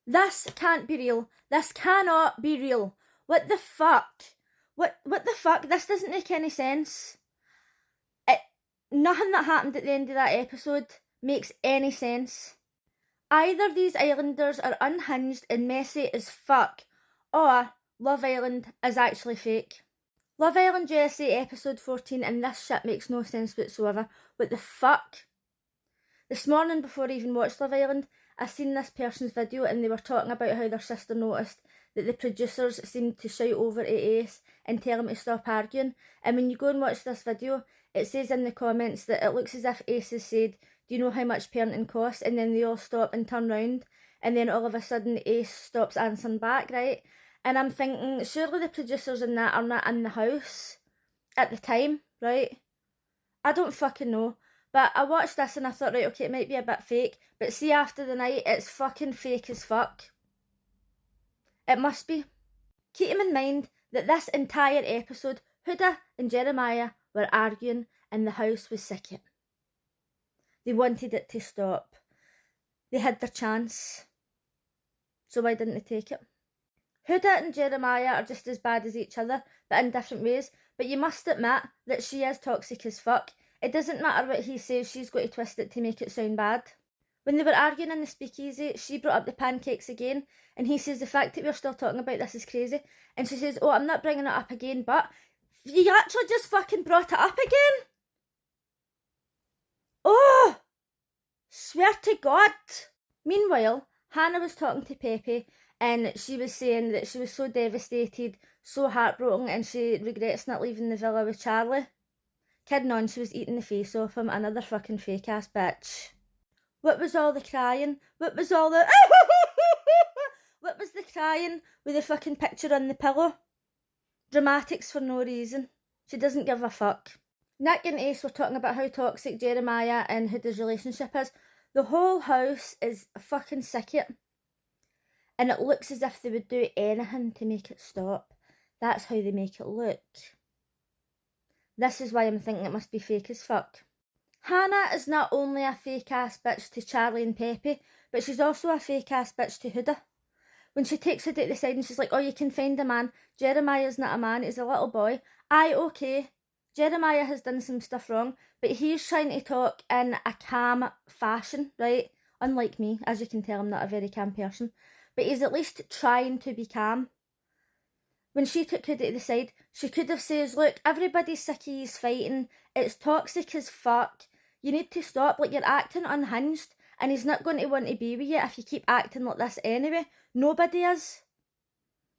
This can't be real. This cannot be real. What the fuck? What the fuck? This doesn't make any sense. Nothing that happened at the end of that episode makes any sense. Either these islanders are unhinged and messy as fuck, or Love Island is actually fake. Love Island USA episode 14 and this shit makes no sense whatsoever. What the fuck? This morning before I even watched Love Island, I seen this person's video and they were talking about how their sister noticed that the producers seemed to shout over at Ace and tell him to stop arguing. And when you go and watch this video, it says in the comments that it looks as if Ace has said, do you know how much parenting costs? And then they all stop and turn round. And then all of a sudden Ace stops answering back, right? And I'm thinking, surely the producers in that are not in the house at the time, right? I don't fucking know. But I watched this and I thought, right, okay, it might be a bit fake. But see, after the night, it's fucking fake as fuck. It must be. Keep in mind that this entire episode, Huda and Jeremiah were arguing and the house was sick. They wanted it to stop. They had their chance. So why didn't they take it? Huda and Jeremiah are just as bad as each other, but in different ways. But you must admit that she is toxic as fuck. It doesn't matter what he says, she's got to twist it to make it sound bad. When they were arguing in the speakeasy, she brought up the pancakes again, and he says the fact that we're still talking about this is crazy. And she says, oh, I'm not bringing it up again, but you actually just fucking brought it up again? Oh! Swear to God! Meanwhile, Hannah was talking to Pepe, and she was saying that she was so devastated, so heartbroken, and she regrets not leaving the villa with Charlie. Kidding on, she was eating the face off him, another fucking fake ass bitch. What was all the crying? What was all the what was the crying with the fucking picture on the pillow? Dramatics for no reason. She doesn't give a fuck. Nick and Ace were talking about how toxic Jeremiah and Huda's relationship is. The whole house is fucking sick it. And it looks as if they would do anything to make it stop. That's how they make it look. This is why I'm thinking it must be fake as fuck. Hannah is not only a fake ass bitch to Charlie and Pepe, but she's also a fake ass bitch to Huda. When she takes Huda at the side and she's like, oh, you can find a man. Jeremiah's not a man, he's a little boy. Aye, okay. Jeremiah has done some stuff wrong, but he's trying to talk in a calm fashion, right? Unlike me, as you can tell, I'm not a very calm person. But he's at least trying to be calm. When she took Huda to the side, she could have said, look, everybody's sick of you fighting. It's toxic as fuck. You need to stop. Like, you're acting unhinged. And he's not going to want to be with you if you keep acting like this anyway. Nobody is.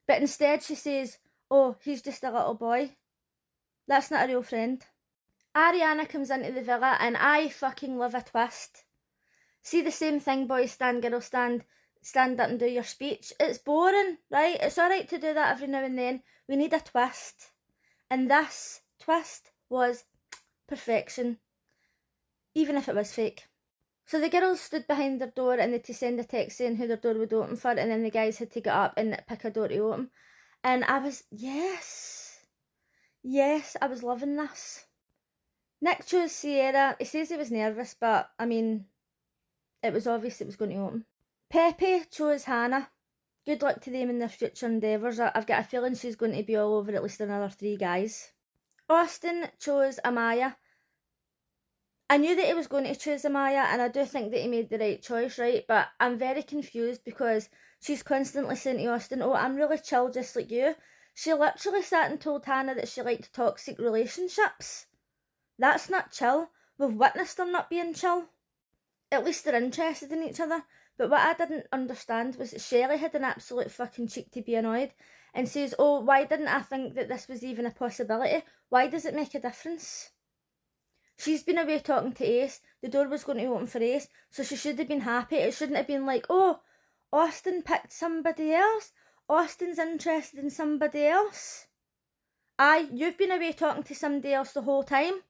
But instead she says, oh, he's just a little boy. That's not a real friend. Ariana comes into the villa and I fucking love a twist. See the same thing, boys stand, girls stand. Stand up and do your speech. It's boring, right? It's alright to do that every now and then. We need a twist. And this twist was perfection. Even if it was fake. So the girls stood behind their door and they had to send a text saying who their door would open for, and then the guys had to get up and pick a door to open. And I was, yes, I was loving this. Nick chose Sierra. He says he was nervous, but I mean, it was obvious it was going to open. Pepe chose Hannah. Good luck to them in their future endeavours. I've got a feeling she's going to be all over at least another 3 guys. Austin chose Amaya. I knew that he was going to choose Amaya, and I do think that he made the right choice, right? But I'm very confused because she's constantly saying to Austin, oh, I'm really chill just like you. She literally sat and told Hannah that she liked toxic relationships. That's not chill. We've witnessed them not being chill. At least they're interested in each other. But what I didn't understand was that Shelley had an absolute fucking cheek to be annoyed and says, oh, why didn't I think that this was even a possibility? Why does it make a difference? She's been away talking to Ace. The door was going to open for Ace, so she should have been happy. It shouldn't have been like, oh, Austin picked somebody else. Austin's interested in somebody else. Aye, you've been away talking to somebody else the whole time.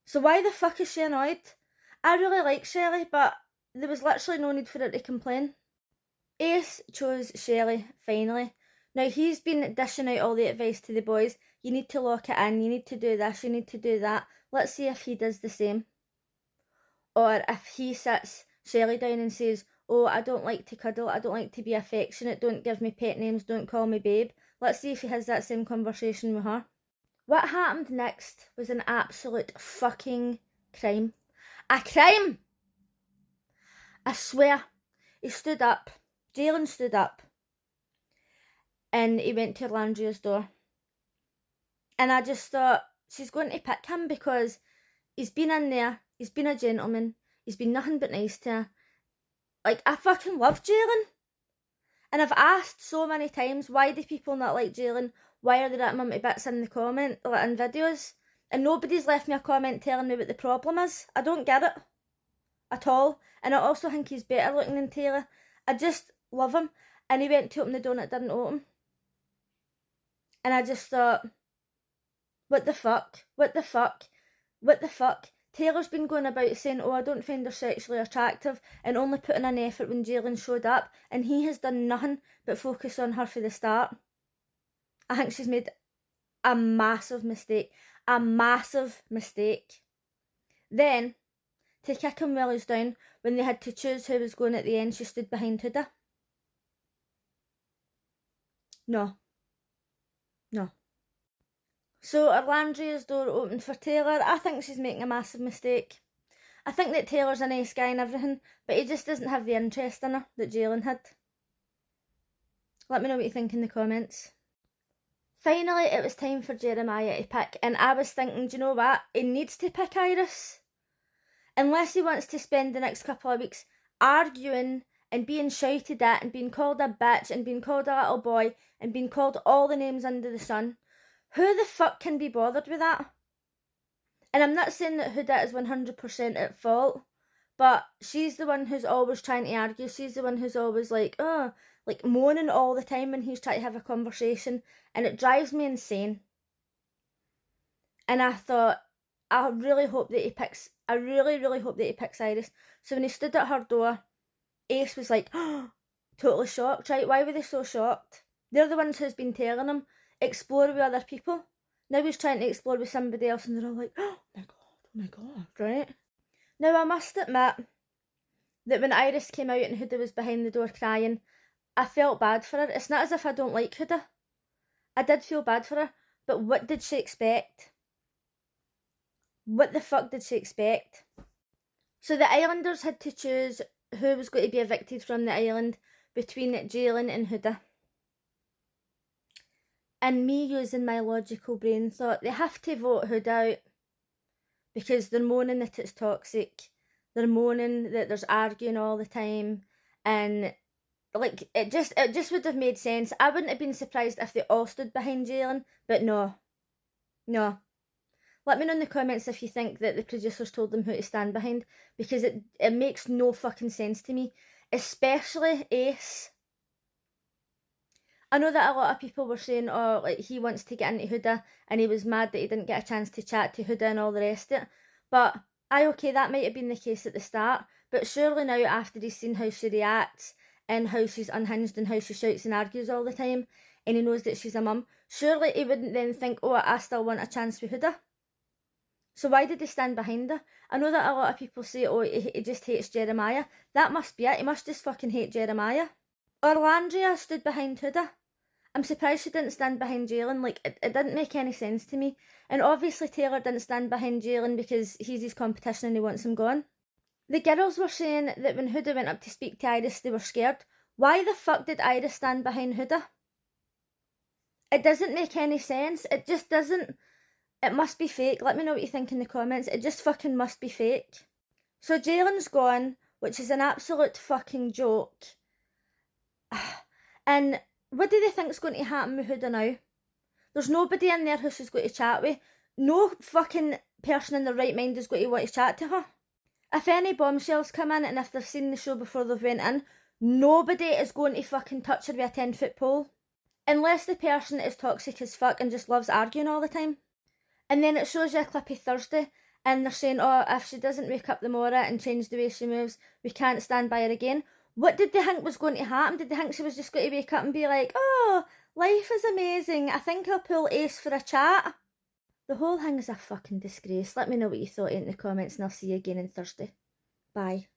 So why the fuck is she annoyed? I really like Shelley, but there was literally no need for her to complain. Ace chose Shelley, finally. Now, he's been dishing out all the advice to the boys. You need to lock it in, you need to do this, you need to do that. Let's see if he does the same. Or if he sits Shelley down and says, oh, I don't like to cuddle, I don't like to be affectionate, don't give me pet names, don't call me babe. Let's see if he has that same conversation with her. What happened next was an absolute fucking crime. A crime! I swear. He stood up, Jalen stood up, and he went to Landria's door. And I just thought, she's going to pick him because he's been in there, he's been a gentleman, he's been nothing but nice to her. Like, I fucking love Jalen. And I've asked so many times, why do people not like Jalen? Why are they ripping him to bits in the comment, like in videos? And nobody's left me a comment telling me what the problem is. I don't get it at all. And I also think he's better looking than Taylor. I just love him. And he went to open the door and it didn't open. And I just thought, what the fuck? What the fuck? What the fuck? Taylor's been going about saying, oh, I don't find her sexually attractive, and only putting in effort when Jalen showed up, and he has done nothing but focus on her for the start. I think she's made a massive mistake. A massive mistake. Then, to kick him while he's down, when they had to choose who was going at the end, she stood behind Huda. No. No. So Orlandria's door opened for Taylor. I think she's making a massive mistake. I think that Taylor's a nice guy and everything, but he just doesn't have the interest in her that Jalen had. Let me know what you think in the comments. Finally, it was time for Jeremiah to pick, and I was thinking, do you know what? He needs to pick Iris. Unless he wants to spend the next couple of weeks arguing and being shouted at and being called a bitch and being called a little boy and being called all the names under the sun. Who the fuck can be bothered with that? And I'm not saying that Huda is 100% at fault, but she's the one who's always trying to argue. She's the one who's always like, oh, like moaning all the time when he's trying to have a conversation, and it drives me insane. And I thought, I really hope that he picks, I really hope that he picks Iris. So when he stood at her door, Ace was like, oh, totally shocked, right? Why were they so shocked? They're the ones who's been telling him, explore with other people. Now he's trying to explore with somebody else and they're all like, oh my god, right? Now I must admit that when Iris came out and Huda was behind the door crying, I felt bad for her. It's not as if I don't like Huda. I did feel bad for her, but what did she expect? What the fuck did she expect? So the Islanders had to choose who was going to be evicted from the island between Jalen and Huda. And me, using my logical brain, thought they have to vote Huda out because they're moaning that it's toxic. They're moaning that there's arguing all the time, and like it just would have made sense. I wouldn't have been surprised if they all stood behind Jalen, but no. Let me know in the comments if you think that the producers told them who to stand behind, because it makes no fucking sense to me, especially Ace. I know that a lot of people were saying, oh, like he wants to get into Huda and he was mad that he didn't get a chance to chat to Huda and all the rest of it. But, okay, that might have been the case at the start, but surely now after he's seen how she reacts and how she's unhinged and how she shouts and argues all the time, and he knows that she's a mum, surely he wouldn't then think, oh, I still want a chance with Huda. So why did he stand behind her? I know that a lot of people say, oh, he just hates Jeremiah. That must be it. He must just fucking hate Jeremiah. Orlandria stood behind Huda. I'm surprised she didn't stand behind Jalen. Like, it didn't make any sense to me. And obviously Taylor didn't stand behind Jalen because he's his competition and he wants him gone. The girls were saying that when Huda went up to speak to Iris, they were scared. Why the fuck did Iris stand behind Huda? It doesn't make any sense. It just doesn't. It must be fake. Let me know what you think in the comments. It just fucking must be fake. So Jalen's gone, which is an absolute fucking joke. And what do they think's going to happen with Huda now? There's nobody in there who she's going to chat with. No fucking person in their right mind is going to want to chat to her. If any bombshells come in and if they've seen the show before they've went in, nobody is going to fucking touch her with a 10-foot pole. Unless the person is toxic as fuck and just loves arguing all the time. And then it shows you a clip of Thursday and they're saying, oh, if she doesn't wake up the Mora and change the way she moves, we can't stand by her again. What did they think was going to happen? Did they think she was just going to wake up and be like, oh, life is amazing, I think I'll pull Ace for a chat? The whole thing is a fucking disgrace. Let me know what you thought in the comments and I'll see you again on Thursday. Bye.